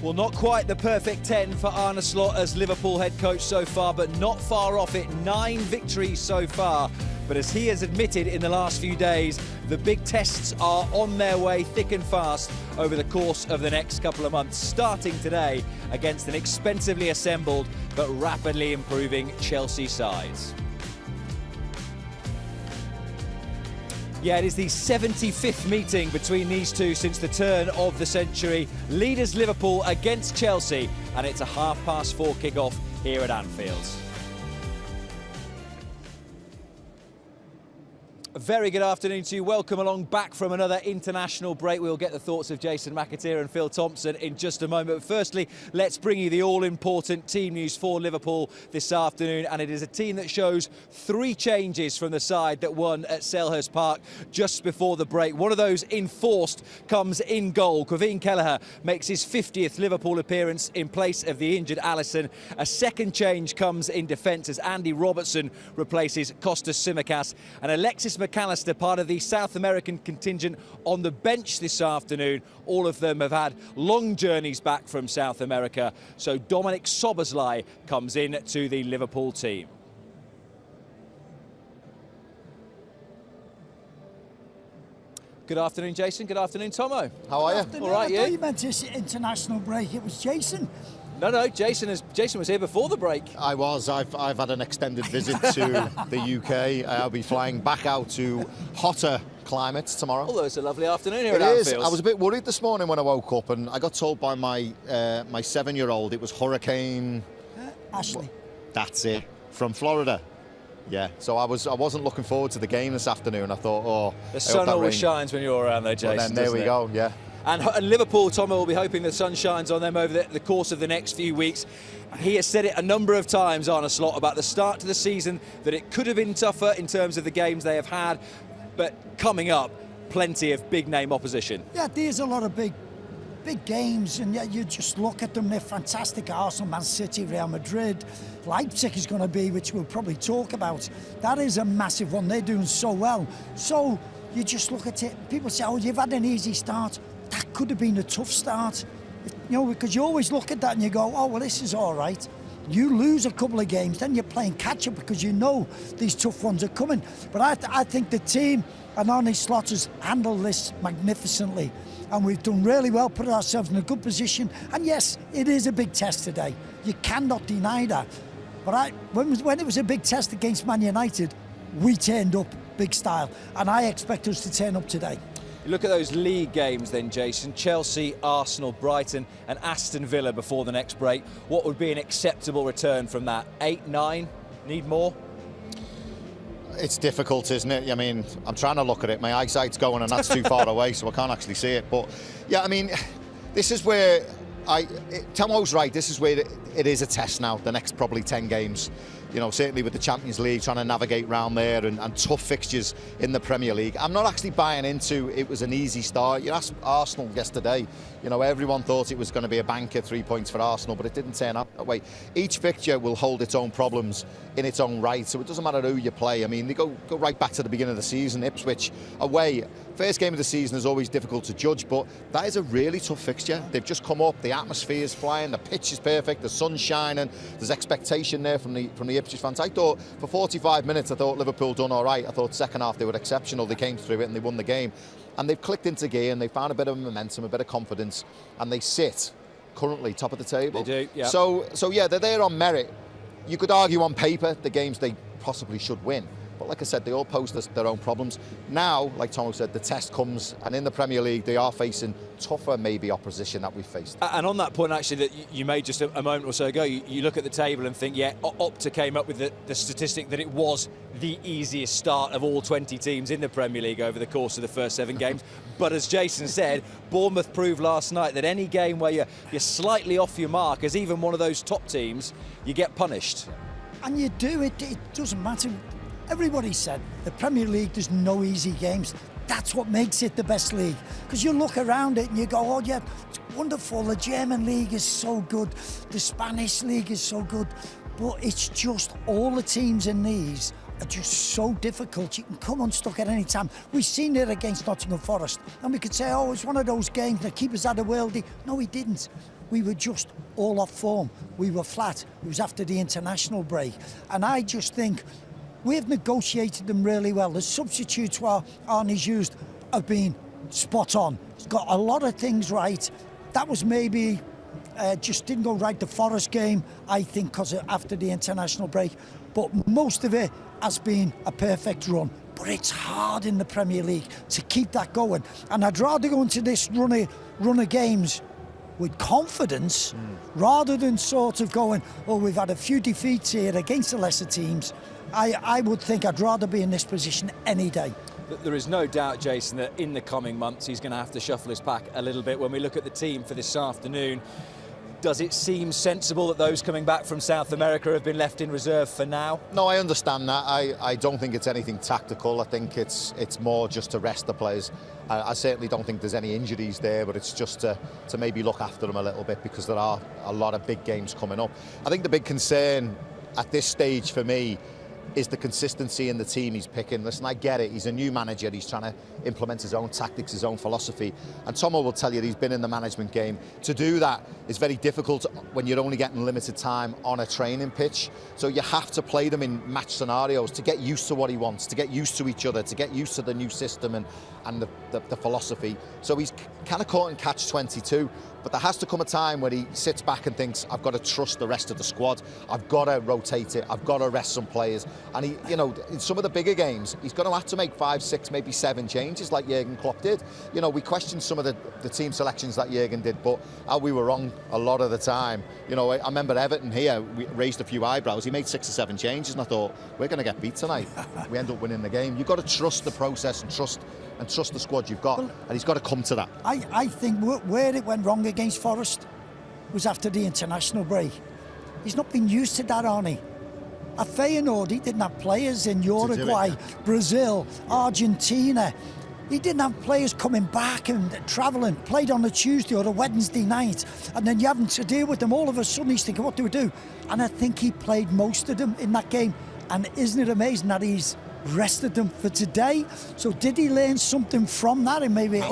Well, not quite the perfect 10 for Arne Slot as Liverpool head coach so far, but not far off it. 9 victories so far. But as he has admitted in the last few days, the big tests are on their way thick and fast over the course of the next couple of months, starting today against an expensively assembled but rapidly improving Chelsea side. Yeah, it is the 75th meeting between these two since the turn of the century. Leaders Liverpool against Chelsea, and it's a 4:30 kick-off here at Anfield. A very good afternoon to you. Welcome along back from another international break. We'll get the thoughts of Jason McAteer and Phil Thompson in just a moment. But firstly, let's bring you the all-important team news for Liverpool this afternoon. And it is a team that shows 3 changes from the side that won at Selhurst Park just before the break. One of those enforced comes in goal. Kevin Kelleher makes his 50th Liverpool appearance in place of the injured Alisson. A second change comes in defence as Andy Robertson replaces Kostas Tsimikas. And Alexis McAllister, part of the South American contingent, on the bench this afternoon. All of them have had long journeys back from South America. So Dominic Szoboszlai comes in to the Liverpool team. Good afternoon, Jason. Good afternoon, Tomo. How are you? All right, I thought you meant this international break. It was Jason. No, Jason was here before the break. I was. I've had an extended visit to the UK. I'll be flying back out to hotter climates tomorrow. Although it's a lovely afternoon here at It is. Anfield. I was a bit worried this morning when I woke up, and I got told by my 7-year-old it was Hurricane Ashley. That's it, from Florida. Yeah, so I wasn't looking forward to the game this afternoon. I thought, the sun always shines when you're around there, Jason. Well, then there we go. Yeah. And Liverpool, Tom, will be hoping the sun shines on them over the course of the next few weeks. He has said it a number of times, Arne Slot, about the start to the season, that it could have been tougher in terms of the games they have had, but coming up, plenty of big-name opposition. Yeah, there's a lot of big games, and you just look at them. They're fantastic. Arsenal, Man City, Real Madrid, Leipzig is going to be, which we'll probably talk about. That is a massive one. They're doing so well. So you just look at it. People say, oh, you've had an easy start. That could have been a tough start, because you always look at that and you go, oh, well, this is all right. You lose a couple of games, then you're playing catch-up because you know these tough ones are coming. But I think the team and Arne Slot has handled this magnificently. And we've done really well, put ourselves in a good position. And yes, it is a big test today. You cannot deny that. But when it was a big test against Man United, we turned up big style. And I expect us to turn up today. Look at those league games then, Jason. Chelsea, Arsenal, Brighton and Aston Villa before the next break. What would be an acceptable return from that? 8, 9? Need more? It's difficult, isn't it? I mean, I'm trying to look at it. My eyesight's going and that's too far away, so I can't actually see it. But, yeah, I mean, this is where Tomo's right. This is where it is a test now, the next probably 10 games. Certainly with the Champions League, trying to navigate around there and tough fixtures in the Premier League. I'm not actually buying into it was an easy start. You asked Arsenal yesterday, everyone thought it was going to be a banker, 3 points for Arsenal, but it didn't turn out that way. Each fixture will hold its own problems in its own right, so it doesn't matter who you play. I mean, they go right back to the beginning of the season. Ipswich away. First game of the season is always difficult to judge, but that is a really tough fixture. They've just come up, the atmosphere is flying, the pitch is perfect, the sun's shining, there's expectation there from the Ipswich fans. I thought for 45 minutes, I thought Liverpool done all right. I thought second half they were exceptional. They came through it and they won the game. And they've clicked into gear and they found a bit of momentum, a bit of confidence, and they sit currently top of the table. They do, yeah. So yeah, they're there on merit. You could argue on paper the games they possibly should win. But like I said, they all pose their own problems. Now, like Tomo said, the test comes, and in the Premier League, they are facing tougher, maybe, opposition that we've faced. And on that point, actually, that you made just a moment or so ago, you look at the table and think, yeah, Opta came up with the statistic that it was the easiest start of all 20 teams in the Premier League over the course of the first 7 games. But as Jason said, Bournemouth proved last night that any game where you're slightly off your mark, as even one of those top teams, you get punished. And you do, it doesn't matter. Everybody said the Premier League, there's no easy games. That's what makes it the best league. Because you look around it and you go, oh yeah, it's wonderful. The German league is so good. The Spanish league is so good. But it's just all the teams in these are just so difficult. You can come unstuck at any time. We've seen it against Nottingham Forest, and we could say, oh, it's one of those games, the keeper's had a worldie. No, he didn't. We were just all off form. We were flat. It was after the international break. And I just think we've negotiated them really well. The substitutes while Arnie's used have been spot on. He's got a lot of things right. That was maybe just didn't go right the Forest game, I think, because after the international break. But most of it has been a perfect run. But it's hard in the Premier League to keep that going. And I'd rather go into this run of games with confidence rather than sort of going, oh, we've had a few defeats here against the lesser teams. I would think I'd rather be in this position any day. There is no doubt, Jason, that in the coming months he's going to have to shuffle his pack a little bit. When we look at the team for this afternoon, does it seem sensible that those coming back from South America have been left in reserve for now? No, I understand that. I don't think it's anything tactical. I think it's more just to rest the players. I certainly don't think there's any injuries there, but it's just to maybe look after them a little bit because there are a lot of big games coming up. I think the big concern at this stage for me is the consistency in the team he's picking. Listen, I get it. He's a new manager. He's trying to implement his own tactics, his own philosophy. And Tomo will tell you he's been in the management game. To do that is very difficult when you're only getting limited time on a training pitch. So you have to play them in match scenarios to get used to what he wants, to get used to each other, to get used to the new system and the philosophy. So he's kind of caught in catch-22. But there has to come a time where he sits back and thinks, I've got to trust the rest of the squad. I've got to rotate it. I've got to rest some players. And he, you know, in some of the bigger games, he's going to have to make 5, 6, maybe 7 changes like Jurgen Klopp did. You know, we questioned some of the team selections that Jurgen did, but we were wrong a lot of the time. You know, I remember Everton here, we raised a few eyebrows. He made 6 or 7 changes, and I thought, we're going to get beat tonight. We end up winning the game. You've got to trust the process and trust the squad you've got, and he's got to come to that. I think where it went wrong against Forest was after the international break. He's not been used to that, Arnie. At Feyenoord, he didn't have players in Uruguay, Brazil, Argentina. He didn't have players coming back and travelling, played on a Tuesday or a Wednesday night, and then you're having to deal with them. All of a sudden, he's thinking, what do we do? And I think he played most of them in that game. And isn't it amazing that he's rested them for today? So did he learn something from that? And maybe,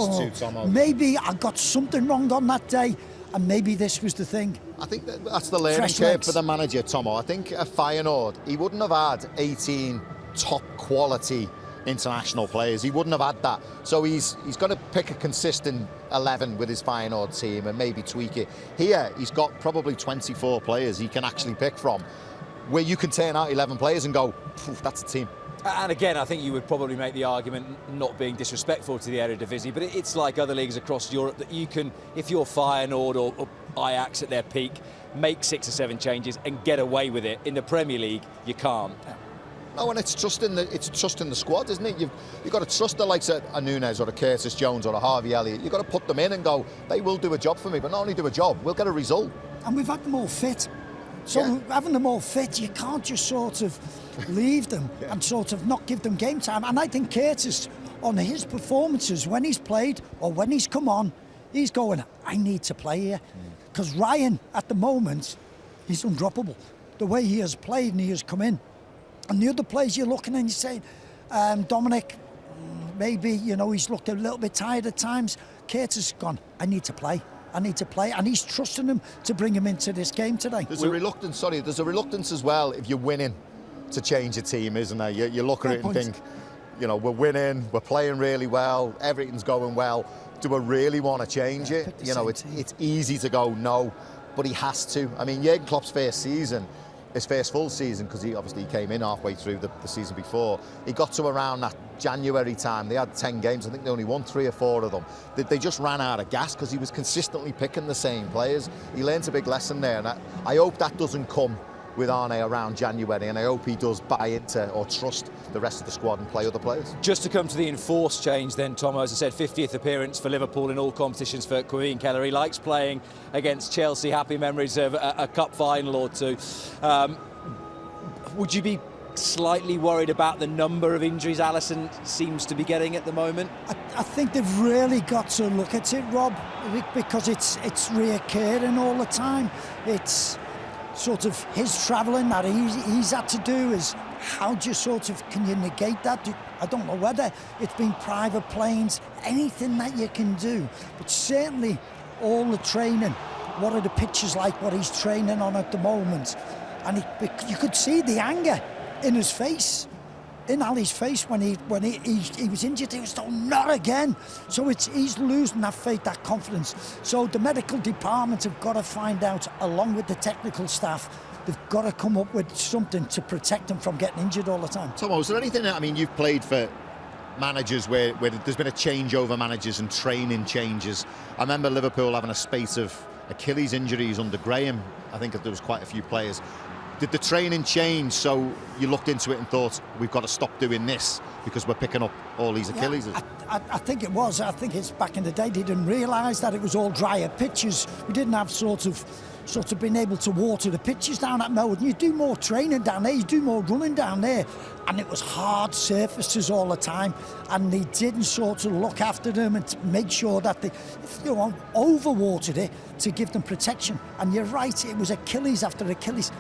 maybe I got something wrong on that day, and maybe this was the thing. I think that's the learning curve for the manager, Tomo. I think at Feyenoord, he wouldn't have had 18 top quality international players. He wouldn't have had that. So he's got to pick a consistent 11 with his Feyenoord team and maybe tweak it. Here, he's got probably 24 players he can actually pick from, where you can turn out 11 players and go, that's a team. And again, I think you would probably make the argument, not being disrespectful to the Eredivisie, but it's like other leagues across Europe that you can, if you're Feyenoord or Ajax at their peak, make 6 or 7 changes and get away with it. In the Premier League, you can't. No, and it's trusting the squad, isn't it? You've got to trust the likes of a Nunes or a Curtis Jones or a Harvey Elliott. You've got to put them in and go, they will do a job for me, but not only do a job, we'll get a result. And we've had them all fit. So having them all fit, you can't just sort of leave them and sort of not give them game time. And I think Curtis, on his performances, when he's played or when he's come on, he's going, I need to play here. Because Ryan, at the moment, he's undroppable. The way he has played and he has come in. And the other players you're looking and you're saying, Dominic, maybe, you know, he's looked a little bit tired at times. Curtis has gone, I need to play. And he's trusting him to bring him into this game today. There's a reluctance as well if you're winning to change a team, isn't there? You look at it and think, you know, we're winning, we're playing really well, everything's going well. Do I really want to change it? You know, it's easy to go no, but he has to. I mean, Jurgen Klopp's first season, his first full season, because he obviously came in halfway through the season before, he got to around that January time. They had 10 games. I think they only won 3 or 4 of them. They just ran out of gas because he was consistently picking the same players. He learned a big lesson there, and I hope that doesn't come with Arne around January, and I hope he does buy into or trust the rest of the squad and play other players. Just to come to the enforced change then, Tom, as I said, 50th appearance for Liverpool in all competitions for Queen Keller. He likes playing against Chelsea. Happy memories of a cup final or two. Would you be slightly worried about the number of injuries Alisson seems to be getting at the moment? I think they've really got to look at it, Rob, because it's reoccurring all the time. It's sort of his travelling that he's had to do, his how do you can you negate that? I don't know whether it's been private planes, anything that you can do, but certainly all the training. What are the pictures like, what he's training on at the moment? And you could see the anger in his face, in Ali's face when he was injured. He was told, not again. So he's losing that faith, that confidence. So the medical department have got to find out, along with the technical staff, they've got to come up with something to protect him from getting injured all the time. Tomo, is there anything, you've played for managers where there's been a change over managers and training changes. I remember Liverpool having a spate of Achilles injuries under Graham. I think there was quite a few players. Did the training change so you looked into it and thought, we've got to stop doing this because we're picking up all these Achilles? Yeah, I think it was. I think it's back in the day they didn't realise that it was all drier pitches. We didn't have sort of been able to water the pitches down at Melwood. You do more training down there, you do more running down there, and it was hard surfaces all the time, and they didn't look after them and make sure that they overwatered it to give them protection. And you're right, it was Achilles after Achilles.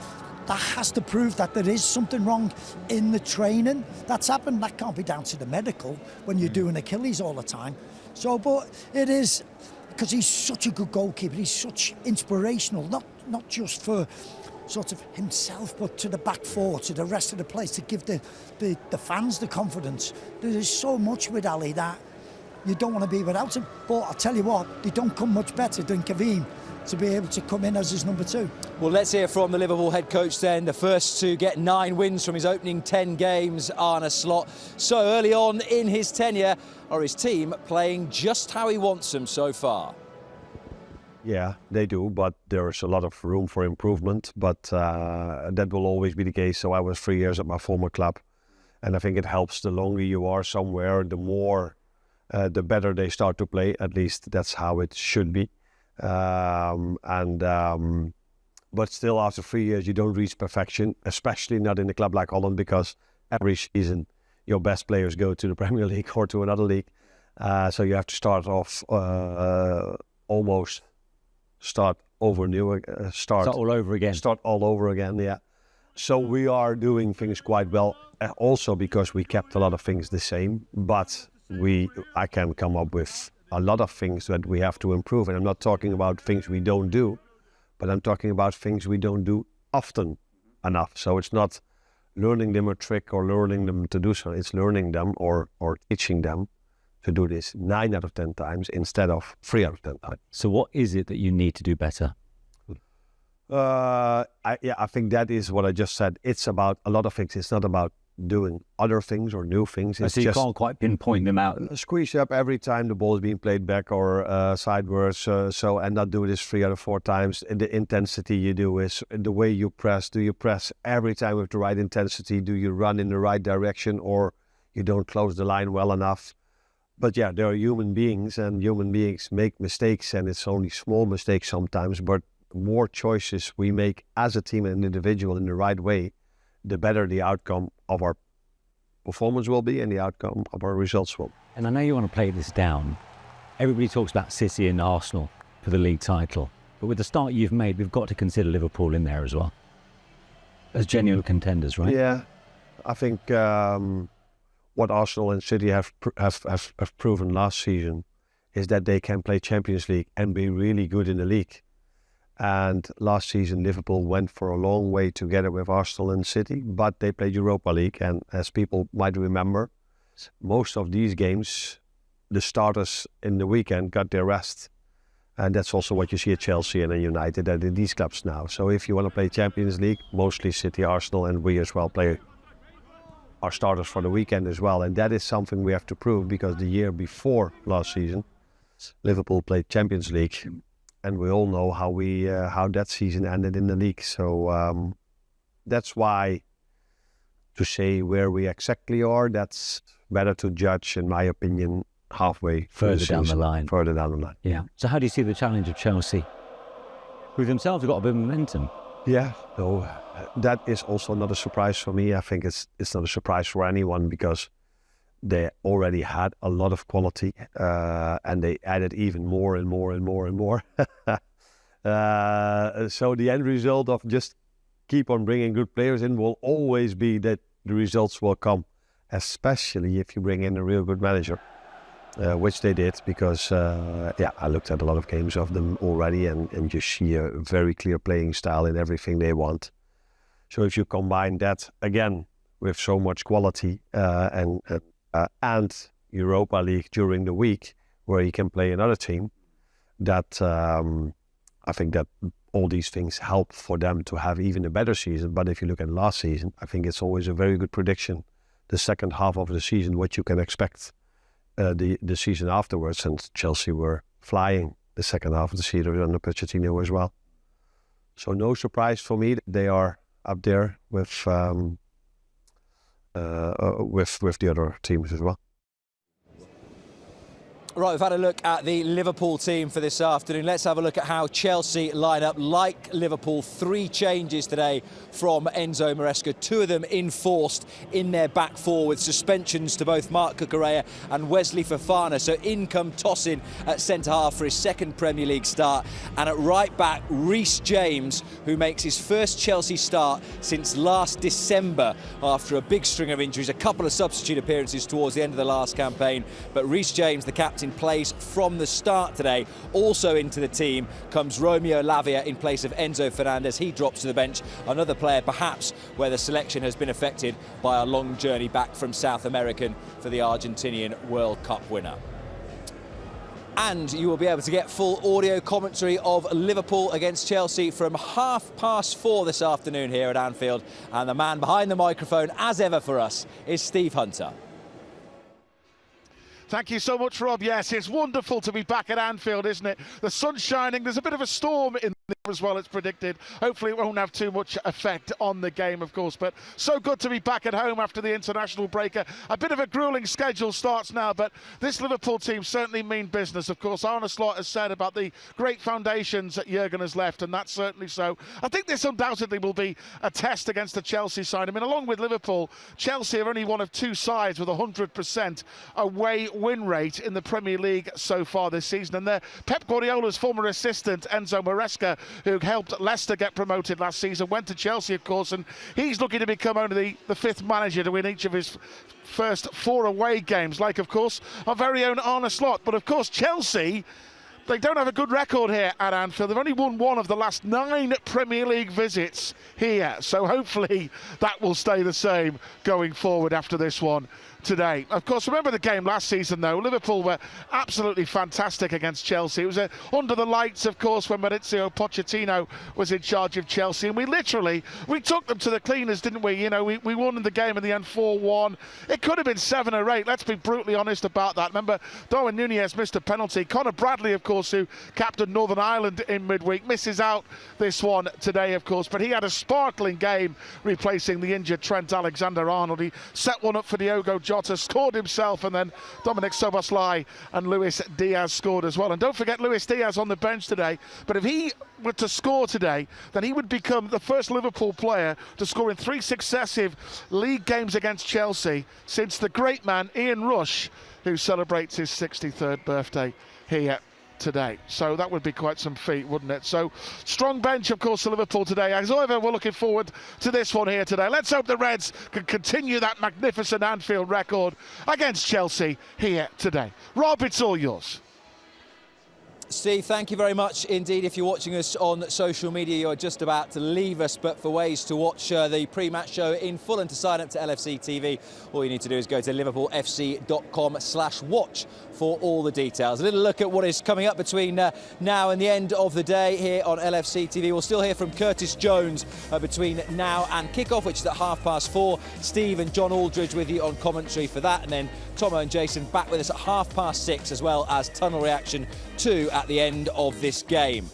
That has to prove that there is something wrong in the training that's happened. That can't be down to the medical when you're doing Achilles all the time. So, but it is, because he's such a good goalkeeper, he's such inspirational, not just for himself, but to the back four, to the rest of the place, to give the fans the confidence. There's so much with Ali that you don't want to be without him. But I'll tell you what, they don't come much better than Kevin to be able to come in as his number 2. Well, let's hear from the Liverpool head coach then, the first to get 9 wins from his opening 10 games, Arne Slot. So early on in his tenure, are his team playing just how he wants them so far? Yeah, they do, but there's a lot of room for improvement, but that will always be the case. So I was 3 years at my former club, and I think it helps the longer you are somewhere, the more, the better they start to play. At least that's how it should be. But still, after 3 years, you don't reach perfection, especially not in a club like Holland, because every season your best players go to the Premier League or to another league. So you have to start off almost start all over again. Yeah. So we are doing things quite well, also because we kept a lot of things the same, but I can come up with a lot of things that we have to improve. And I'm not talking about things we don't do, but I'm talking about things we don't do often enough. So it's not learning them a trick or learning them to do so. It's learning them or teaching them to do this 9 out of 10 times instead of 3 out of 10 times. So what is it that you need to do better? I think that is what I just said. It's about a lot of things. It's not about doing other things or new things. It's so you can't quite pinpoint them out. Squeeze up every time the ball is being played back or sideways, and not do this 3 out of 4 times. And the intensity you do is the way you press. Do you press every time with the right intensity? Do you run in the right direction, or you don't close the line well enough? But yeah, there are human beings, and human beings make mistakes, and it's only small mistakes sometimes. But more choices we make as a team and an individual in the right way, the better the outcome of our performance will be and the outcome of our results will. And I know you want to play this down. Everybody talks about City and Arsenal for the league title, but with the start you've made, we've got to consider Liverpool in there as well as genuine contenders, right? Yeah, I think what Arsenal and City have proven last season is that they can play Champions League and be really good in the league. And last season, Liverpool went for a long way together with Arsenal and City, but they played Europa League. And as people might remember, most of these games, the starters in the weekend got their rest. And that's also what you see at Chelsea and at United and in these clubs now. So if you want to play Champions League, mostly City, Arsenal, and we as well play our starters for the weekend as well. And that is something we have to prove, because the year before last season, Liverpool played Champions League. And we all know how that season ended in the league. So that's why to say where we exactly are, that's better to judge, in my opinion, halfway further down the line. Further down the line. Yeah. So how do you see the challenge of Chelsea? Who themselves have got a bit of momentum. Yeah. So that is also not a surprise for me. I think it's not a surprise for anyone, because they already had a lot of quality, and they added even more and more and more and more. So the end result of just keep on bringing good players in will always be that the results will come, especially if you bring in a real good manager, which they did, because I looked at a lot of games of them already, and you see a very clear playing style in everything they want. So if you combine that again with so much quality and Europa League during the week, where you can play another team, that I think that all these things help for them to have even a better season. But if you look at last season, I think it's always a very good prediction, the second half of the season, what you can expect the season afterwards. And Chelsea were flying the second half of the season under Pochettino as well. So no surprise for me, they are up there with the other teams as well. Right, we've had a look at the Liverpool team for this afternoon. Let's have a look at how Chelsea line up. Like Liverpool, 3 changes today from Enzo Maresca, 2 of them enforced in their back four, with suspensions to both Marc Cucurella and Wesley Fofana. So in come Tosin at centre-half for his second Premier League start. And at right-back, Reece James, who makes his first Chelsea start since last December after a big string of injuries, a couple of substitute appearances towards the end of the last campaign. But Reece James, the captain, plays from the start today. Also into the team comes Romeo Lavia in place of Enzo Fernandez. He drops to the bench. Another player perhaps where the selection has been affected by a long journey back from South American for the Argentinian World Cup winner. And you will be able to get full audio commentary of Liverpool against Chelsea from 4:30 this afternoon here at Anfield. And the man behind the microphone, as ever for us, is Steve Hunter. Thank you so much, Rob. Yes, it's wonderful to be back at Anfield, isn't it? The sun's shining. There's a bit of a storm in there as well, it's predicted. Hopefully it won't have too much effect on the game, of course. But so good to be back at home after the international break. A bit of a gruelling schedule starts now, but this Liverpool team certainly mean business. Of course, Arne Slot has said about the great foundations that Jurgen has left, and that's certainly so. I think this undoubtedly will be a test against the Chelsea side. I mean, along with Liverpool, Chelsea are only one of 2 sides with 100% away win rate in the Premier League so far this season. And they're Pep Guardiola's former assistant, Enzo Maresca, who helped Leicester get promoted last season, went to Chelsea, of course, and he's looking to become only the 5th manager to win each of his first 4 away games, like, of course, our very own Arne Slot. But, of course, Chelsea, they don't have a good record here at Anfield. They've only won 1 of the last 9 Premier League visits here. So hopefully that will stay the same going forward after this one today. Of course, remember the game last season, though. Liverpool were absolutely fantastic against Chelsea. It was under the lights, of course, when Maurizio Pochettino was in charge of Chelsea. And we took them to the cleaners, didn't we? You know, we won the game in the end 4-1. It could have been 7 or 8. Let's be brutally honest about that. Remember, Darwin Núñez missed a penalty. Conor Bradley, of course, who captained Northern Ireland in midweek, misses out this one today, of course. But he had a sparkling game replacing the injured Trent Alexander-Arnold. He set one up for Diogo Jota, scored himself, and then Dominic Szoboszlai and Luis Diaz scored as well. And don't forget Luis Diaz on the bench today. But if he were to score today, then he would become the first Liverpool player to score in 3 successive league games against Chelsea since the great man Ian Rush, who celebrates his 63rd birthday here today. So that would be quite some feat, wouldn't it? So strong bench, of course, for Liverpool today. As ever, we're looking forward to this one here today. Let's hope the Reds can continue that magnificent Anfield record against Chelsea here today. Rob, it's all yours. Steve, thank you very much indeed. If you're watching us on social media, you're just about to leave us, but for ways to watch the pre-match show in full and to sign up to LFC TV, all you need to do is go to liverpoolfc.com/watch for all the details. A little look at what is coming up between now and the end of the day here on LFC TV. We'll still hear from Curtis Jones between now and kickoff, which is at 4:30. Steve and John Aldridge with you on commentary for that, and then Tomo and Jason back with us at 6:30, as well as Tunnel Reaction 2 at the end of this game.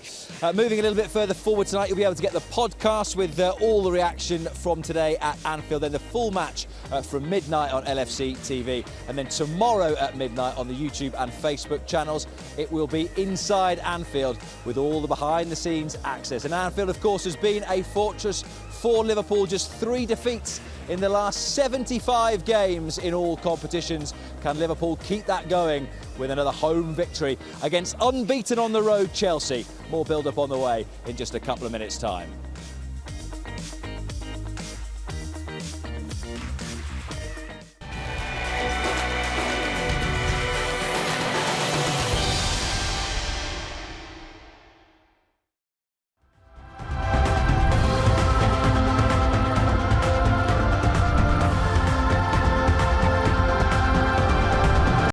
Moving a little bit further forward tonight, you'll be able to get the podcast with all the reaction from today at Anfield, then the full match from midnight on LFC TV, and then tomorrow at midnight on the YouTube and Facebook channels, it will be Inside Anfield with all the behind-the-scenes access. And Anfield, of course, has been a fortress for Liverpool, just 3 defeats in the last 75 games in all competitions. Can Liverpool keep that going with another home victory against unbeaten on the road Chelsea? More build-up on the way in just a couple of minutes' time.